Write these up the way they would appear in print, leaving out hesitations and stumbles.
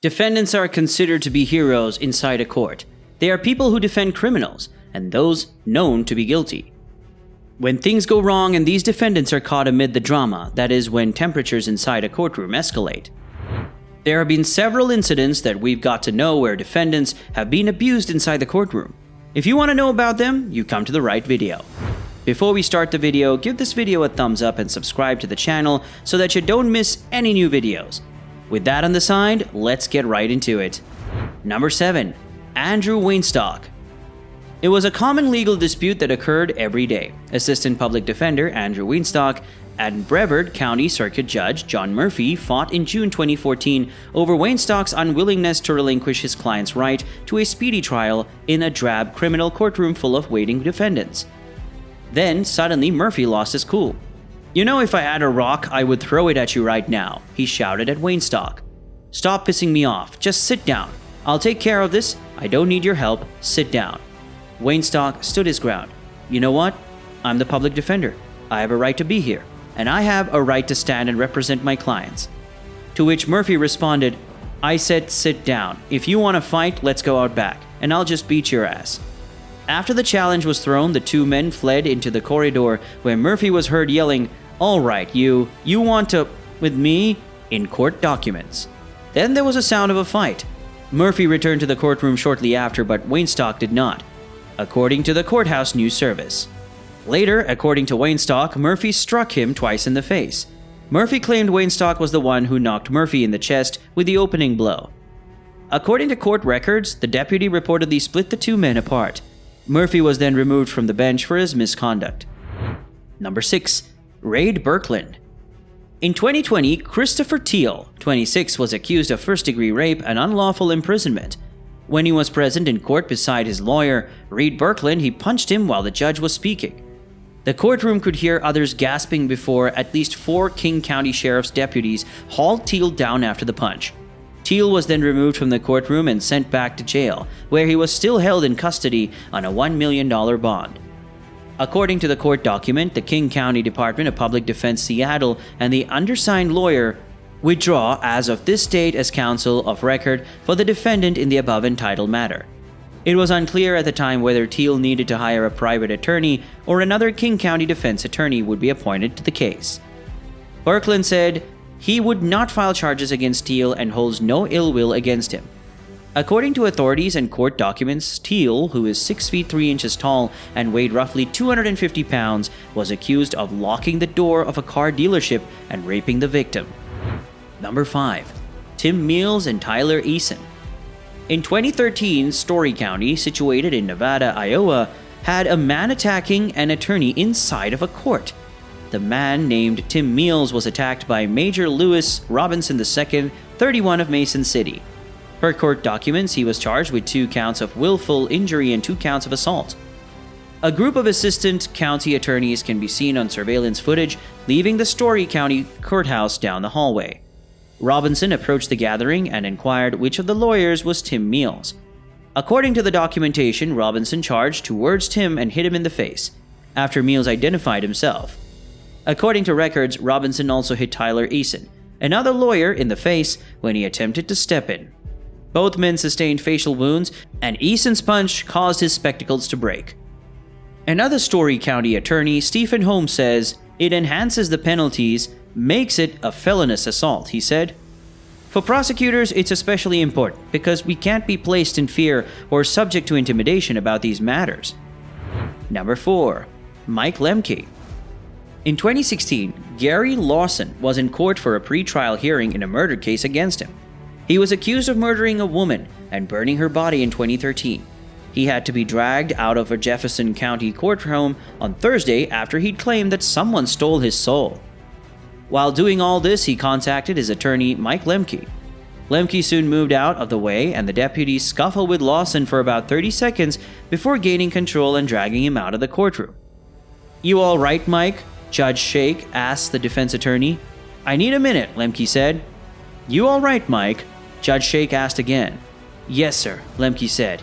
Defendants are considered to be heroes inside a court. They are people who defend criminals and those known to be guilty. When things go wrong and these defendants are caught amid the drama, that is when temperatures inside a courtroom escalate. There have been several incidents that we've got to know where defendants have been abused inside the courtroom. If you want to know about them, you come to the right video. Before we start the video, give this video a thumbs up and subscribe to the channel so that you don't miss any new videos. With that on the side, let's get right into it. Number 7. Andrew Weinstock. It was a common legal dispute that occurred every day. Assistant Public Defender Andrew Weinstock and Brevard County Circuit Judge John Murphy fought in June 2014 over Weinstock's unwillingness to relinquish his client's right to a speedy trial in a drab criminal courtroom full of waiting defendants. Then, suddenly, Murphy lost his cool. "You know, if I had a rock, I would throw it at you right now," he shouted at Weinstock. "Stop pissing me off. Just sit down. I'll take care of this. I don't need your help. Sit down." Weinstock stood his ground. "You know what? I'm the public defender. I have a right to be here, and I have a right to stand and represent my clients." To which Murphy responded, "I said sit down. If you want to fight, let's go out back, and I'll just beat your ass." After the challenge was thrown, the two men fled into the corridor where Murphy was heard yelling, "All right, you want to with me?" in court documents. Then there was a sound of a fight. Murphy returned to the courtroom shortly after, but Weinstock did not, according to the courthouse news service. Later, according to Weinstock, Murphy struck him twice in the face. Murphy claimed Weinstock was the one who knocked Murphy in the chest with the opening blow. According to court records, the deputy reportedly split the two men apart. Murphy was then removed from the bench for his misconduct. Number 6. Raid Birkeland. In 2020, Christopher Teal, 26, was accused of first-degree rape and unlawful imprisonment. When he was present in court beside his lawyer, Reed Birkeland, he punched him while the judge was speaking. The courtroom could hear others gasping before at least 4 King County Sheriff's deputies hauled Teal down after the punch. Teal was then removed from the courtroom and sent back to jail, where he was still held in custody on a $1 million bond. According to the court document, the King County Department of Public Defense Seattle and the undersigned lawyer withdraw as of this date as counsel of record for the defendant in the above entitled matter. It was unclear at the time whether Teal needed to hire a private attorney or another King County defense attorney would be appointed to the case. Birkeland said he would not file charges against Teal and holds no ill will against him. According to authorities and court documents, Teal, who is 6 feet 3 inches tall and weighed roughly 250 pounds, was accused of locking the door of a car dealership and raping the victim. Number 5. Tim Mills and Tyler Eason. In 2013, Story County, situated in Nevada, Iowa, had a man attacking an attorney inside of a court. The man, named Tim Mills, was attacked by Major Lewis Robinson II, 31 of Mason City. Per court documents, he was charged with 2 counts of willful injury and 2 counts of assault. A group of assistant county attorneys can be seen on surveillance footage leaving the Story County courthouse down the hallway. Robinson approached the gathering and inquired which of the lawyers was Tim Mills. According to the documentation, Robinson charged towards Tim and hit him in the face, after Mills identified himself. According to records, Robinson also hit Tyler Eason, another lawyer, in the face when he attempted to step in. Both men sustained facial wounds, and Eason's punch caused his spectacles to break. Another Story County attorney, Stephen Holmes, says, "It enhances the penalties, makes it a felonious assault," he said. "For prosecutors, it's especially important because we can't be placed in fear or subject to intimidation about these matters." Number 4. Mike Lemke. In 2016, Gary Lawson was in court for a pre-trial hearing in a murder case against him. He was accused of murdering a woman and burning her body in 2013. He had to be dragged out of a Jefferson County courtroom on Thursday after he'd claimed that someone stole his soul. While doing all this, he contacted his attorney, Mike Lemke. Lemke soon moved out of the way, and the deputies scuffled with Lawson for about 30 seconds before gaining control and dragging him out of the courtroom. "You all right, Mike?" Judge Shake asked the defense attorney. "I need a minute," Lemke said. "You all right, Mike?" Judge Shake asked again. "Yes, sir," Lemke said.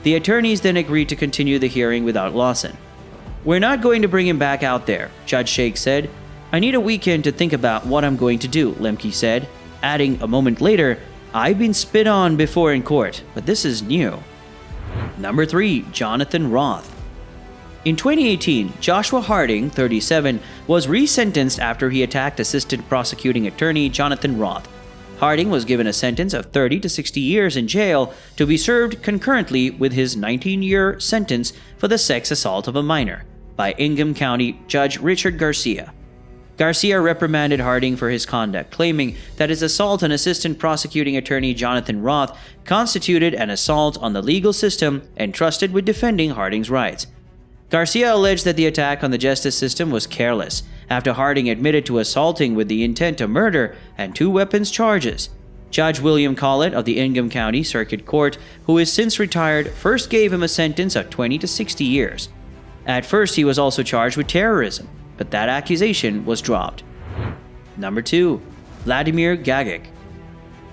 The attorneys then agreed to continue the hearing without Lawson. "We're not going to bring him back out there," Judge Shake said. "I need a weekend to think about what I'm going to do," Lemke said, adding a moment later, I've been spit on before in court, but this is new. Number 3. Jonathan Roth. In 2018, Joshua Harding, 37, was resentenced after he attacked Assistant Prosecuting Attorney Jonathan Roth. Harding was given a sentence of 30 to 60 years in jail to be served concurrently with his 19-year sentence for the sex assault of a minor by Ingham County Judge Richard Garcia. Garcia reprimanded Harding for his conduct, claiming that his assault on Assistant Prosecuting Attorney Jonathan Roth constituted an assault on the legal system entrusted with defending Harding's rights. Garcia alleged that the attack on the justice system was careless, after Harding admitted to assaulting with the intent to murder and 2 weapons charges. Judge William Collett of the Ingham County Circuit Court, who is since retired, first gave him a sentence of 20 to 60 years. At first, he was also charged with terrorism, but that accusation was dropped. Number 2. Vladimir Gagic.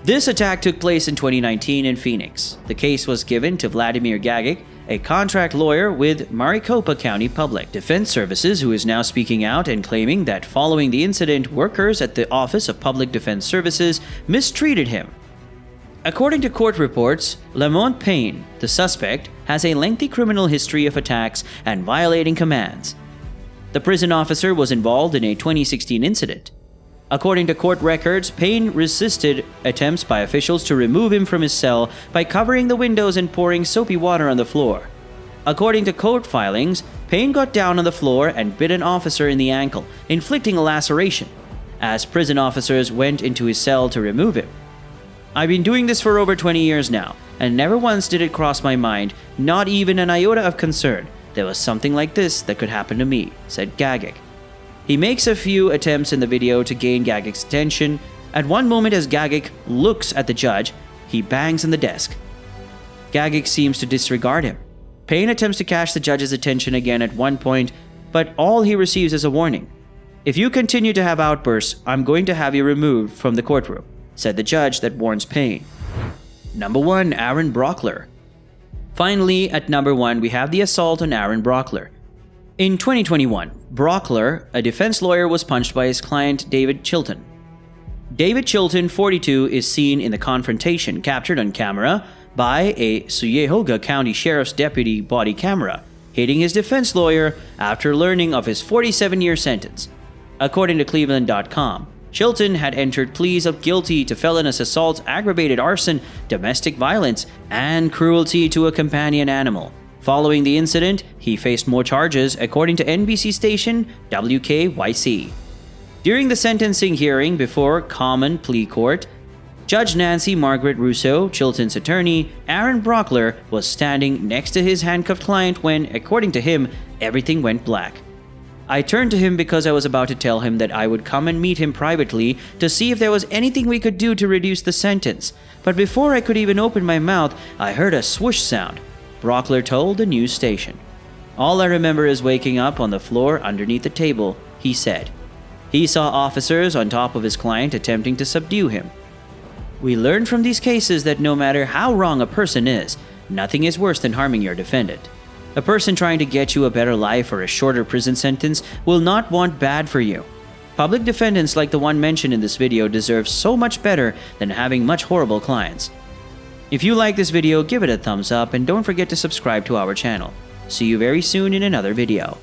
This attack took place in 2019 in Phoenix. The case was given to Vladimir Gagic, a contract lawyer with Maricopa County Public Defense Services, who is now speaking out and claiming that following the incident, workers at the Office of Public Defense Services mistreated him. According to court reports, Lamont Payne, the suspect, has a lengthy criminal history of attacks and violating commands. The prison officer was involved in a 2016 incident. According to court records, Payne resisted attempts by officials to remove him from his cell by covering the windows and pouring soapy water on the floor. According to court filings, Payne got down on the floor and bit an officer in the ankle, inflicting a laceration, as prison officers went into his cell to remove him. I've been doing this for over 20 years now, and never once did it cross my mind, not even an iota of concern, there was something like this that could happen to me, said Gagic. He makes a few attempts in the video to gain Gagic's attention. At one moment, as Gagic looks at the judge, he bangs on the desk. Gagic seems to disregard him. Payne attempts to catch the judge's attention again at one point, but all he receives is a warning. If you continue to have outbursts, I'm going to have you removed from the courtroom, said the judge that warns Payne. Number 1. Aaron Brockler. Finally, at number 1, we have the assault on Aaron Brockler. In 2021, Brockler, a defense lawyer, was punched by his client David Chilton. David Chilton, 42, is seen in the confrontation captured on camera by a Cuyahoga County Sheriff's deputy body camera, hitting his defense lawyer after learning of his 47-year sentence. According to Cleveland.com, Chilton had entered pleas of guilty to felonious assault, aggravated arson, domestic violence, and cruelty to a companion animal. Following the incident, he faced more charges, according to NBC station WKYC. During the sentencing hearing before Common Plea Court, Judge Nancy Margaret Russo, Chilton's attorney, Aaron Brockler, was standing next to his handcuffed client when, according to him, everything went black. I turned to him because I was about to tell him that I would come and meet him privately to see if there was anything we could do to reduce the sentence. But before I could even open my mouth, I heard a swoosh sound, Brockler told the news station. All I remember is waking up on the floor underneath the table, he said. He saw officers on top of his client attempting to subdue him. We learned from these cases that no matter how wrong a person is, nothing is worse than harming your defendant. A person trying to get you a better life or a shorter prison sentence will not want bad for you. Public defendants like the one mentioned in this video deserve so much better than having much horrible clients. If you like this video, give it a thumbs up and don't forget to subscribe to our channel. See you very soon in another video.